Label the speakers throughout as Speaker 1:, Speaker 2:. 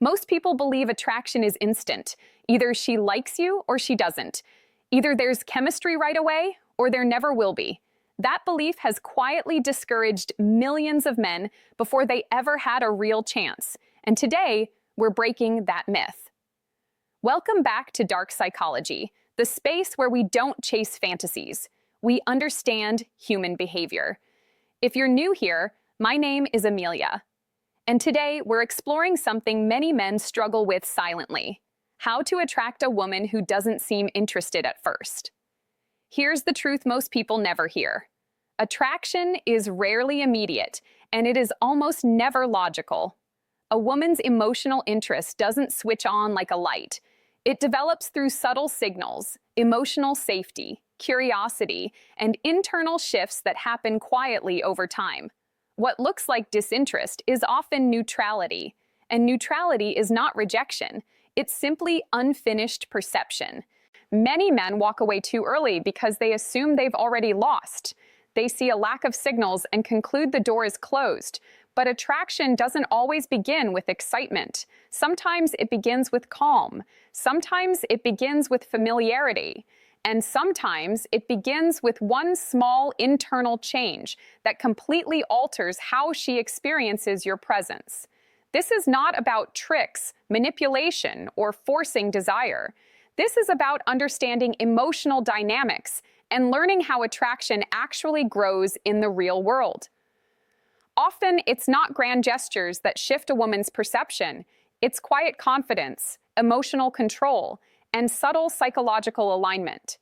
Speaker 1: Most people believe attraction is instant. Either she likes you or she doesn't. Either there's chemistry right away or there never will be. That belief has quietly discouraged millions of men before they ever had a real chance. And today, we're breaking that myth. Welcome back to Dark Psychology, the space where we don't chase fantasies. We understand human behavior. If you're new here, my name is Amelia. And today, we're exploring something many men struggle with silently: how to attract a woman who doesn't seem interested at first. Here's the truth most people never hear. Attraction is rarely immediate, and it is almost never logical. A woman's emotional interest doesn't switch on like a light. It develops through subtle signals, emotional safety, curiosity, and internal shifts that happen quietly over time. What looks like disinterest is often neutrality, and neutrality is not rejection. It's simply unfinished perception. Many men walk away too early because they assume they've already lost. They see a lack of signals and conclude the door is closed. But attraction doesn't always begin with excitement. Sometimes it begins with calm. Sometimes it begins with familiarity. And sometimes it begins with one small internal change that completely alters how she experiences your presence. This is not about tricks, manipulation, or forcing desire. This is about understanding emotional dynamics and learning how attraction actually grows in the real world. Often, it's not grand gestures that shift a woman's perception. It's quiet confidence, emotional control, and subtle psychological alignment.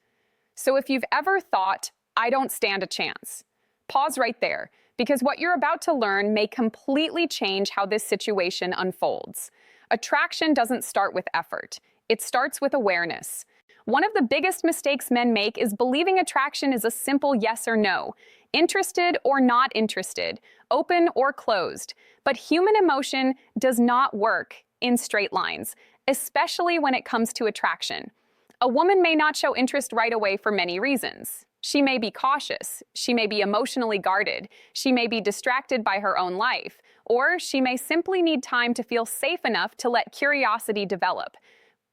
Speaker 1: So if you've ever thought, "I don't stand a chance," pause right there, because what you're about to learn may completely change how this situation unfolds. Attraction doesn't start with effort. It starts with awareness. One of the biggest mistakes men make is believing attraction is a simple yes or no, interested or not interested, open or closed. But human emotion does not work in straight lines, especially when it comes to attraction. A woman may not show interest right away for many reasons. She may be cautious, she may be emotionally guarded, she may be distracted by her own life, or she may simply need time to feel safe enough to let curiosity develop.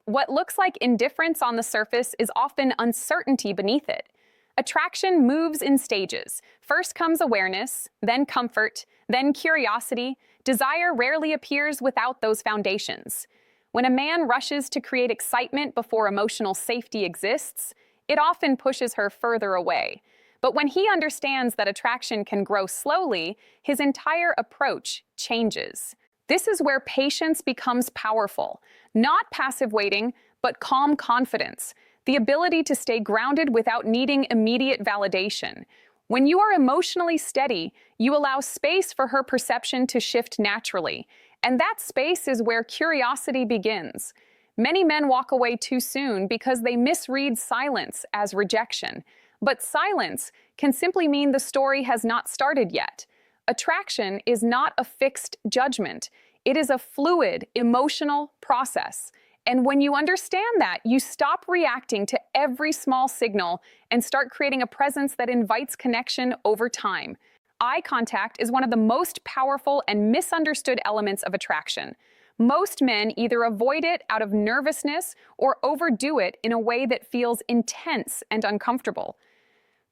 Speaker 1: What looks like indifference on the surface is often uncertainty beneath it. Attraction moves in stages. First comes awareness, then comfort, then curiosity. Desire rarely appears without those foundations. When a man rushes to create excitement before emotional safety exists, it often pushes her further away. But when he understands that attraction can grow slowly, his entire approach changes. This is where patience becomes powerful. Not passive waiting, but calm confidence. The ability to stay grounded without needing immediate validation. When you are emotionally steady, you allow space for her perception to shift naturally. And that space is where curiosity begins. Many men walk away too soon because they misread silence as rejection. But silence can simply mean the story has not started yet. Attraction is not a fixed judgment. It is a fluid, emotional process. And when you understand that, you stop reacting to every small signal and start creating a presence that invites connection over time. Eye contact is one of the most powerful and misunderstood elements of attraction. Most men either avoid it out of nervousness or overdo it in a way that feels intense and uncomfortable.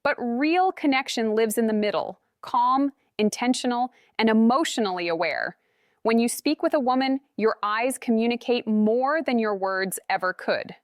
Speaker 1: But real connection lives in the middle, calm, intentional, and emotionally aware. When you speak with a woman, your eyes communicate more than your words ever could.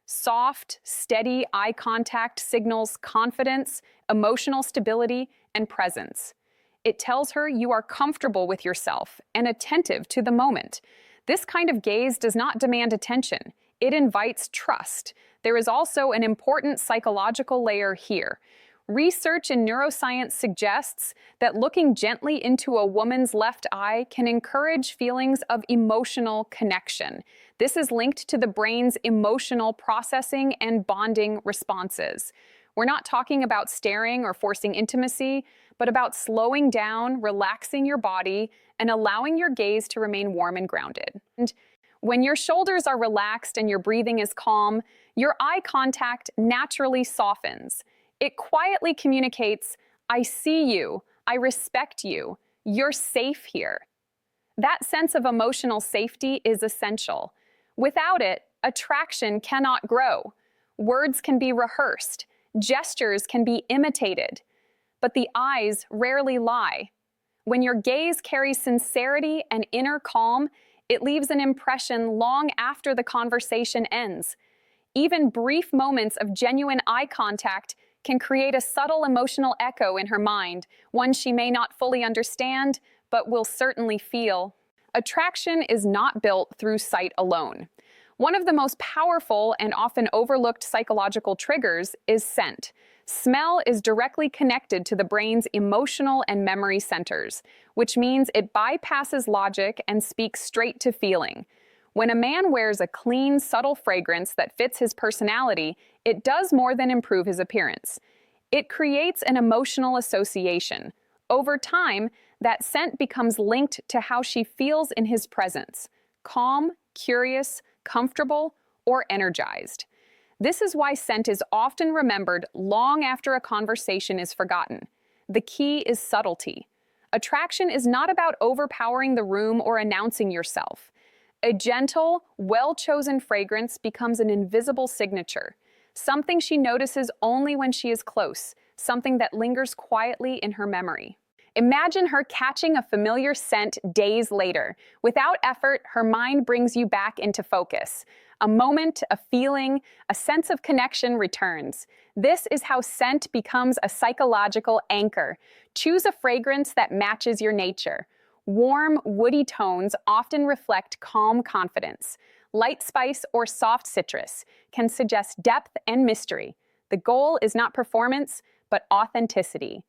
Speaker 1: Soft, steady eye contact signals confidence, emotional stability, and presence. It tells her you are comfortable with yourself and attentive to the moment. This kind of gaze does not demand attention. It invites trust. There is also an important psychological layer here. Research in neuroscience suggests that looking gently into a woman's left eye can encourage feelings of emotional connection. This is linked to the brain's emotional processing and bonding responses. We're not talking about staring or forcing intimacy, but about slowing down, relaxing your body, and allowing your gaze to remain warm and grounded. And when your shoulders are relaxed and your breathing is calm, your eye contact naturally softens. It quietly communicates, "I see you, I respect you, you're safe here." That sense of emotional safety is essential. Without it, attraction cannot grow. Words can be rehearsed, gestures can be imitated, but the eyes rarely lie. When your gaze carries sincerity and inner calm, it leaves an impression long after the conversation ends. Even brief moments of genuine eye contact can create a subtle emotional echo in her mind, one she may not fully understand, but will certainly feel. Attraction is not built through sight alone. One of the most powerful and often overlooked psychological triggers is scent. Smell is directly connected to the brain's emotional and memory centers, which means it bypasses logic and speaks straight to feeling. When a man wears a clean, subtle fragrance that fits his personality, it does more than improve his appearance. It creates an emotional association. Over time, that scent becomes linked to how she feels in his presence: calm, curious, comfortable, or energized. This is why scent is often remembered long after a conversation is forgotten. The key is subtlety. Attraction is not about overpowering the room or announcing yourself. A gentle, well-chosen fragrance becomes an invisible signature, something she notices only when she is close, something that lingers quietly in her memory. Imagine her catching a familiar scent days later. Without effort, her mind brings you back into focus. A moment, a feeling, a sense of connection returns. This is how scent becomes a psychological anchor. Choose a fragrance that matches your nature. Warm, woody tones often reflect calm confidence. Light spice or soft citrus can suggest depth and mystery. The goal is not performance, but authenticity.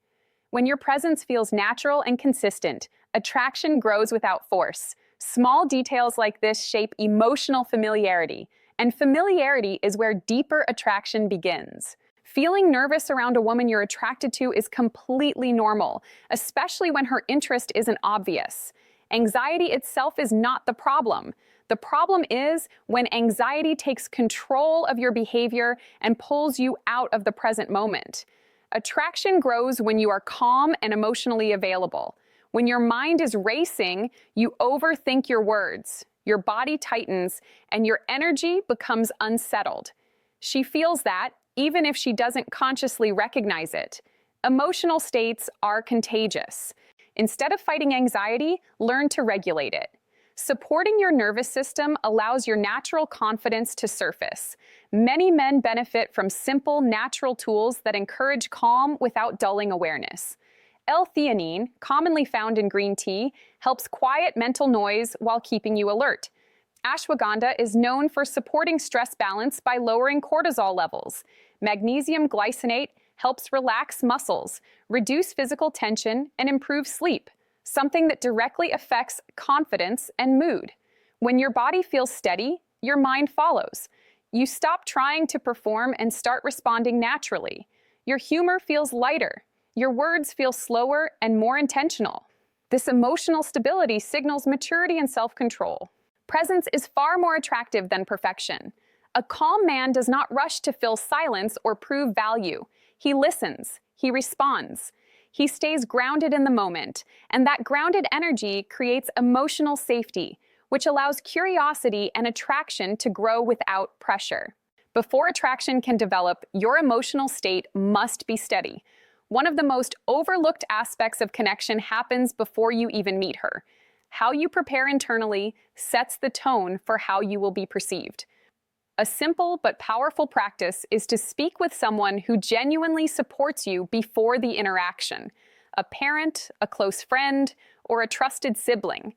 Speaker 1: When your presence feels natural and consistent, attraction grows without force. Small details like this shape emotional familiarity, and familiarity is where deeper attraction begins. Feeling nervous around a woman you're attracted to is completely normal, especially when her interest isn't obvious. Anxiety itself is not the problem. The problem is when anxiety takes control of your behavior and pulls you out of the present moment. Attraction grows when you are calm and emotionally available. When your mind is racing, you overthink your words, your body tightens, and your energy becomes unsettled. She feels that, even if she doesn't consciously recognize it. Emotional states are contagious. Instead of fighting anxiety, learn to regulate it. Supporting your nervous system allows your natural confidence to surface. Many men benefit from simple, natural tools that encourage calm without dulling awareness. L-theanine, commonly found in green tea, helps quiet mental noise while keeping you alert. Ashwagandha is known for supporting stress balance by lowering cortisol levels. Magnesium glycinate helps relax muscles, reduce physical tension, and improve sleep, something that directly affects confidence and mood. When your body feels steady, your mind follows. You stop trying to perform and start responding naturally. Your humor feels lighter. Your words feel slower and more intentional. This emotional stability signals maturity and self-control. Presence is far more attractive than perfection. A calm man does not rush to fill silence or prove value. He listens. He responds. He stays grounded in the moment, and that grounded energy creates emotional safety, which allows curiosity and attraction to grow without pressure. Before attraction can develop, your emotional state must be steady. One of the most overlooked aspects of connection happens before you even meet her. How you prepare internally sets the tone for how you will be perceived. A simple but powerful practice is to speak with someone who genuinely supports you before the interaction: a parent, a close friend, or a trusted sibling.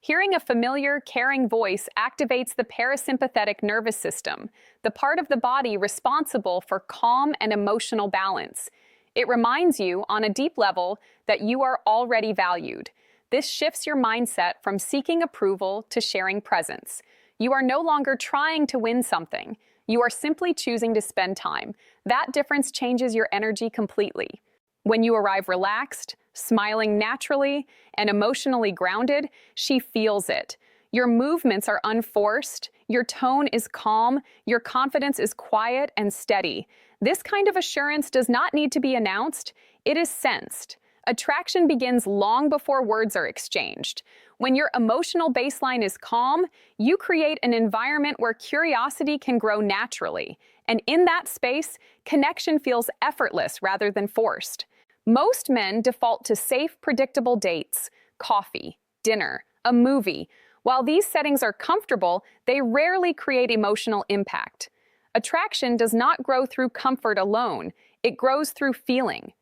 Speaker 1: Hearing a familiar, caring voice activates the parasympathetic nervous system, the part of the body responsible for calm and emotional balance. It reminds you, on a deep level, that you are already valued. This shifts your mindset from seeking approval to sharing presence. You are no longer trying to win something. You are simply choosing to spend time. That difference changes your energy completely. When you arrive relaxed, smiling naturally, and emotionally grounded, she feels it. Your movements are unforced, your tone is calm, your confidence is quiet and steady. This kind of assurance does not need to be announced, it is sensed. Attraction begins long before words are exchanged. When your emotional baseline is calm, you create an environment where curiosity can grow naturally. And in that space, connection feels effortless rather than forced. Most men default to safe, predictable dates, coffee, dinner, a movie. While these settings are comfortable, they rarely create emotional impact. Attraction does not grow through comfort alone. It grows through feeling.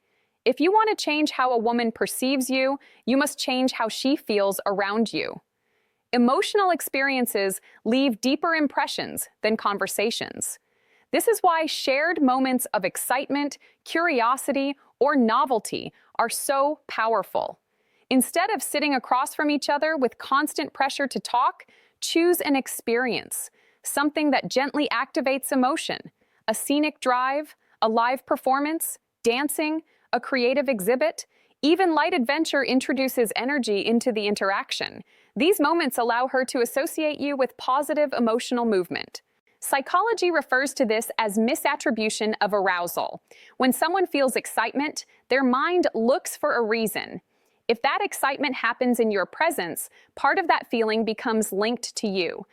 Speaker 1: If you want to change how a woman perceives you, you must change how she feels around you. Emotional experiences leave deeper impressions than conversations. This is why shared moments of excitement, curiosity, or novelty are so powerful. Instead of sitting across from each other with constant pressure to talk, choose an experience, something that gently activates emotion. A scenic drive, a live performance, dancing, a creative exhibit, even light adventure introduces energy into the interaction. These moments allow her to associate you with positive emotional movement. Psychology refers to this as misattribution of arousal. When someone feels excitement, their mind looks for a reason. If that excitement happens in your presence, part of that feeling becomes linked to you.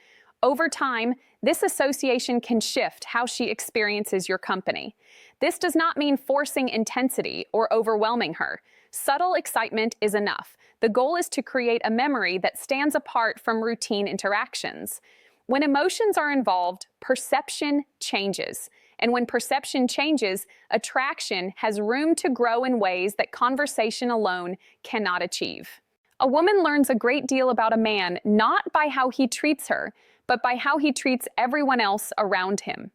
Speaker 1: Over time, this association can shift how she experiences your company. This does not mean forcing intensity or overwhelming her. Subtle excitement is enough. The goal is to create a memory that stands apart from routine interactions. When emotions are involved, perception changes. And when perception changes, attraction has room to grow in ways that conversation alone cannot achieve. A woman learns a great deal about a man not by how he treats her, but by how he treats everyone else around him.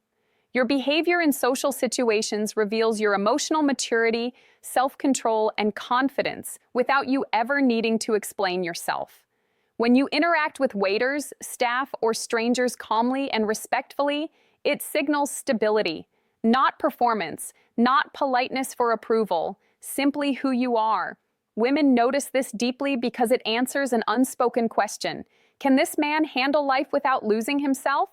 Speaker 1: Your behavior in social situations reveals your emotional maturity, self-control, and confidence without you ever needing to explain yourself. When you interact with waiters, staff, or strangers calmly and respectfully, it signals stability, not performance, not politeness for approval, simply who you are. Women notice this deeply because it answers an unspoken question. Can this man handle life without losing himself?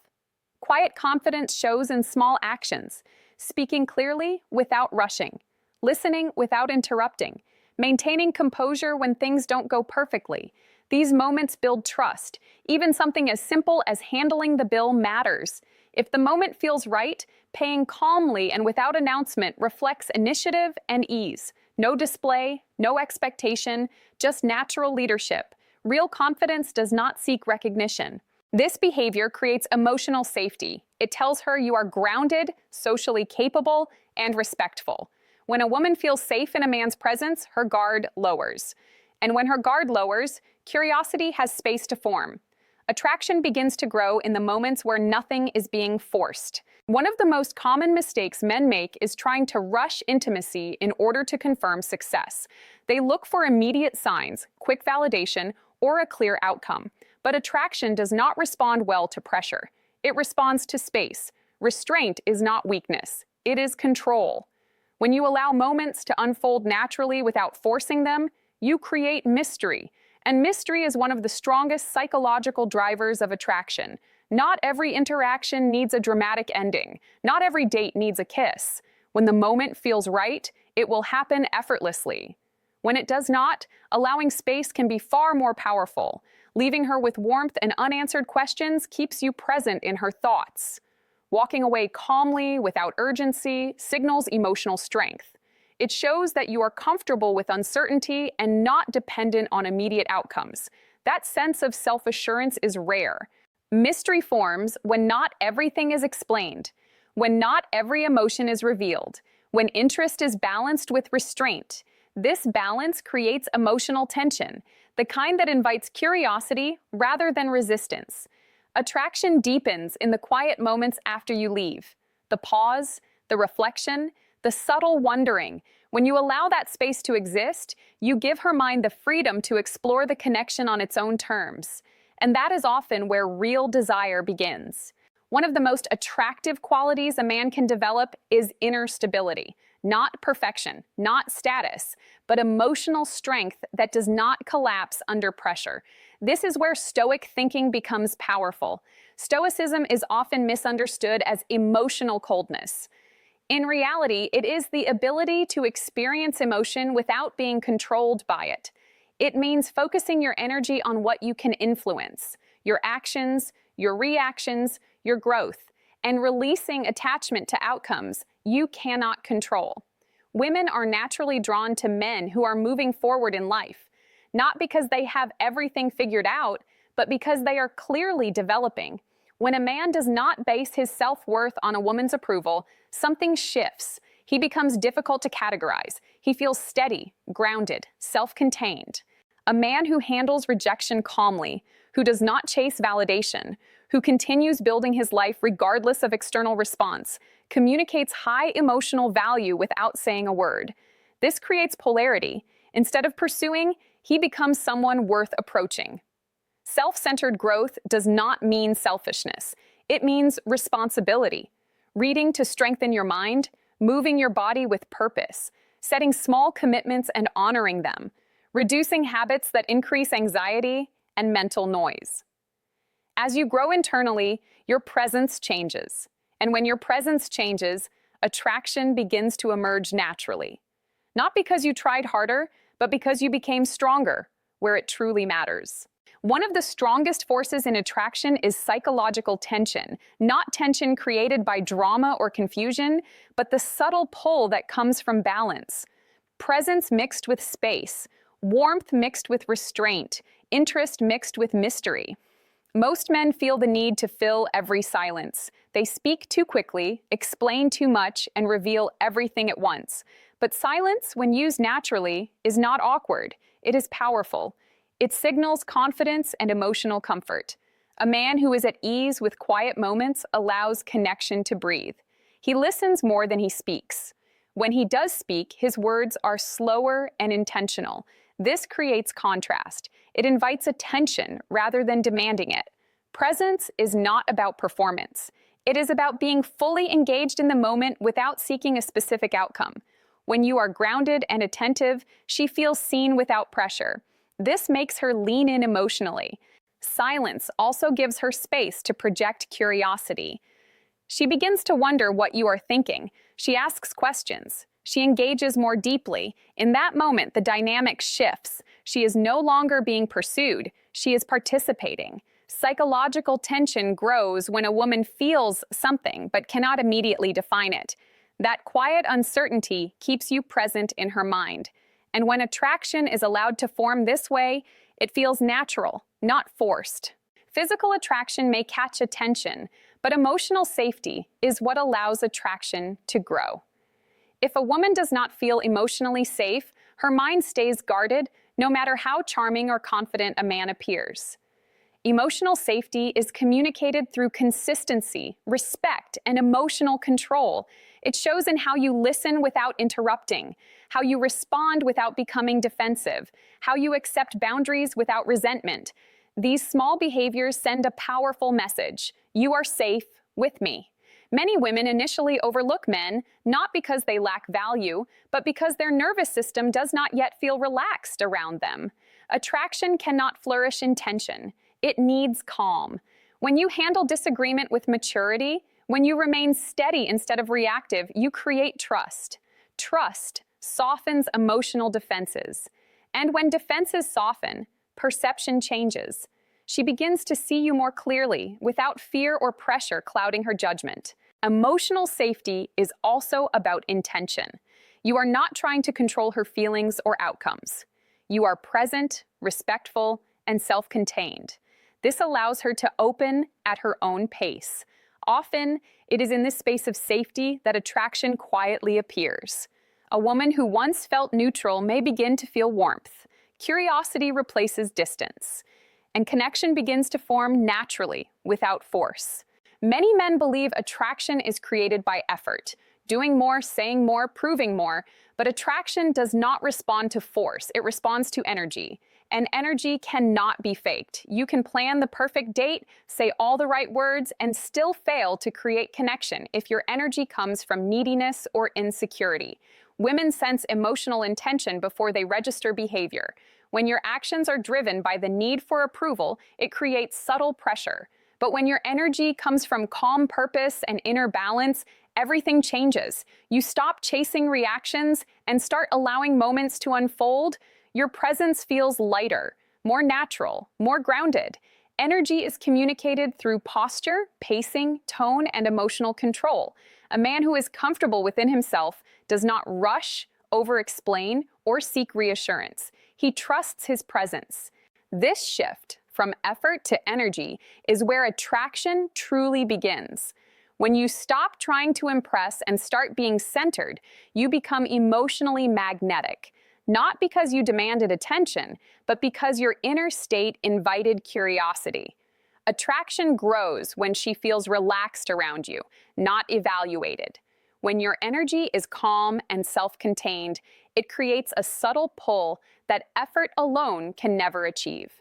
Speaker 1: Quiet confidence shows in small actions, speaking clearly without rushing, listening without interrupting, maintaining composure when things don't go perfectly. These moments build trust. Even something as simple as handling the bill matters. If the moment feels right, paying calmly and without announcement reflects initiative and ease. No display, no expectation, just natural leadership. Real confidence does not seek recognition. This behavior creates emotional safety. It tells her you are grounded, socially capable, and respectful. When a woman feels safe in a man's presence, her guard lowers. And when her guard lowers, curiosity has space to form. Attraction begins to grow in the moments where nothing is being forced. One of the most common mistakes men make is trying to rush intimacy in order to confirm success. They look for immediate signs, quick validation, or a clear outcome. But attraction does not respond well to pressure. It responds to space. Restraint is not weakness. It is control. When you allow moments to unfold naturally without forcing them, you create mystery. And mystery is one of the strongest psychological drivers of attraction. Not every interaction needs a dramatic ending. Not every date needs a kiss. When the moment feels right, it will happen effortlessly. When it does not, allowing space can be far more powerful. Leaving her with warmth and unanswered questions keeps you present in her thoughts. Walking away calmly, without urgency, signals emotional strength. It shows that you are comfortable with uncertainty and not dependent on immediate outcomes. That sense of self-assurance is rare. Mystery forms when not everything is explained, when not every emotion is revealed, when interest is balanced with restraint. This balance creates emotional tension, the kind that invites curiosity rather than resistance. Attraction deepens in the quiet moments after you leave. The pause, the reflection, the subtle wondering. When you allow that space to exist, you give her mind the freedom to explore the connection on its own terms. And that is often where real desire begins. One of the most attractive qualities a man can develop is inner stability. Not perfection, not status, but emotional strength that does not collapse under pressure. This is where Stoic thinking becomes powerful. Stoicism is often misunderstood as emotional coldness. In reality, it is the ability to experience emotion without being controlled by it. It means focusing your energy on what you can influence, your actions, your reactions, your growth, and releasing attachment to outcomes you cannot control. Women are naturally drawn to men who are moving forward in life, not because they have everything figured out, but because they are clearly developing. When a man does not base his self-worth on a woman's approval, something shifts. He becomes difficult to categorize. He feels steady, grounded, self-contained. A man who handles rejection calmly, who does not chase validation, who continues building his life regardless of external response, communicates high emotional value without saying a word. This creates polarity. Instead of pursuing, he becomes someone worth approaching. Self-centered growth does not mean selfishness. It means responsibility. Reading to strengthen your mind, moving your body with purpose, setting small commitments and honoring them, reducing habits that increase anxiety and mental noise. As you grow internally, your presence changes. And when your presence changes, attraction begins to emerge naturally. Not because you tried harder, but because you became stronger, where it truly matters. One of the strongest forces in attraction is psychological tension, not tension created by drama or confusion, but the subtle pull that comes from balance. Presence mixed with space, warmth mixed with restraint, interest mixed with mystery. Most men feel the need to fill every silence. They speak too quickly, explain too much, and reveal everything at once. But silence, when used naturally, is not awkward. It is powerful. It signals confidence and emotional comfort. A man who is at ease with quiet moments allows connection to breathe. He listens more than he speaks. When he does speak, his words are slower and intentional. This creates contrast. It invites attention rather than demanding it. Presence is not about performance. It is about being fully engaged in the moment without seeking a specific outcome. When you are grounded and attentive, she feels seen without pressure. This makes her lean in emotionally. Silence also gives her space to project curiosity. She begins to wonder what you are thinking. She asks questions. She engages more deeply. In that moment, the dynamic shifts. She is no longer being pursued. She is participating. Psychological tension grows when a woman feels something but cannot immediately define it. That quiet uncertainty keeps you present in her mind. And when attraction is allowed to form this way, it feels natural, not forced. Physical attraction may catch attention, but emotional safety is what allows attraction to grow. If a woman does not feel emotionally safe, her mind stays guarded, no matter how charming or confident a man appears. Emotional safety is communicated through consistency, respect, and emotional control. It shows in how you listen without interrupting, how you respond without becoming defensive, how you accept boundaries without resentment. These small behaviors send a powerful message. You are safe with me. Many women initially overlook men, not because they lack value, but because their nervous system does not yet feel relaxed around them. Attraction cannot flourish in tension. It needs calm. When you handle disagreement with maturity, when you remain steady instead of reactive, you create trust. Trust softens emotional defenses. And when defenses soften, perception changes. She begins to see you more clearly, without fear or pressure clouding her judgment. Emotional safety is also about intention. You are not trying to control her feelings or outcomes. You are present, respectful, and self-contained. This allows her to open at her own pace. Often, it is in this space of safety that attraction quietly appears. A woman who once felt neutral may begin to feel warmth. Curiosity replaces distance, and connection begins to form naturally, without force. Many men believe attraction is created by effort, doing more, saying more, proving more, but attraction does not respond to force, it responds to energy. And energy cannot be faked. You can plan the perfect date, say all the right words, and still fail to create connection if your energy comes from neediness or insecurity. Women sense emotional intention before they register behavior. When your actions are driven by the need for approval, it creates subtle pressure. But when your energy comes from calm purpose and inner balance, everything changes. You stop chasing reactions and start allowing moments to unfold. Your presence feels lighter, more natural, more grounded. Energy is communicated through posture, pacing, tone, and emotional control. A man who is comfortable within himself does not rush, over-explain, or seek reassurance. He trusts his presence. This shift from effort to energy is where attraction truly begins. When you stop trying to impress and start being centered, you become emotionally magnetic. Not because you demanded attention, but because your inner state invited curiosity. Attraction grows when she feels relaxed around you, not evaluated. When your energy is calm and self-contained, it creates a subtle pull that effort alone can never achieve.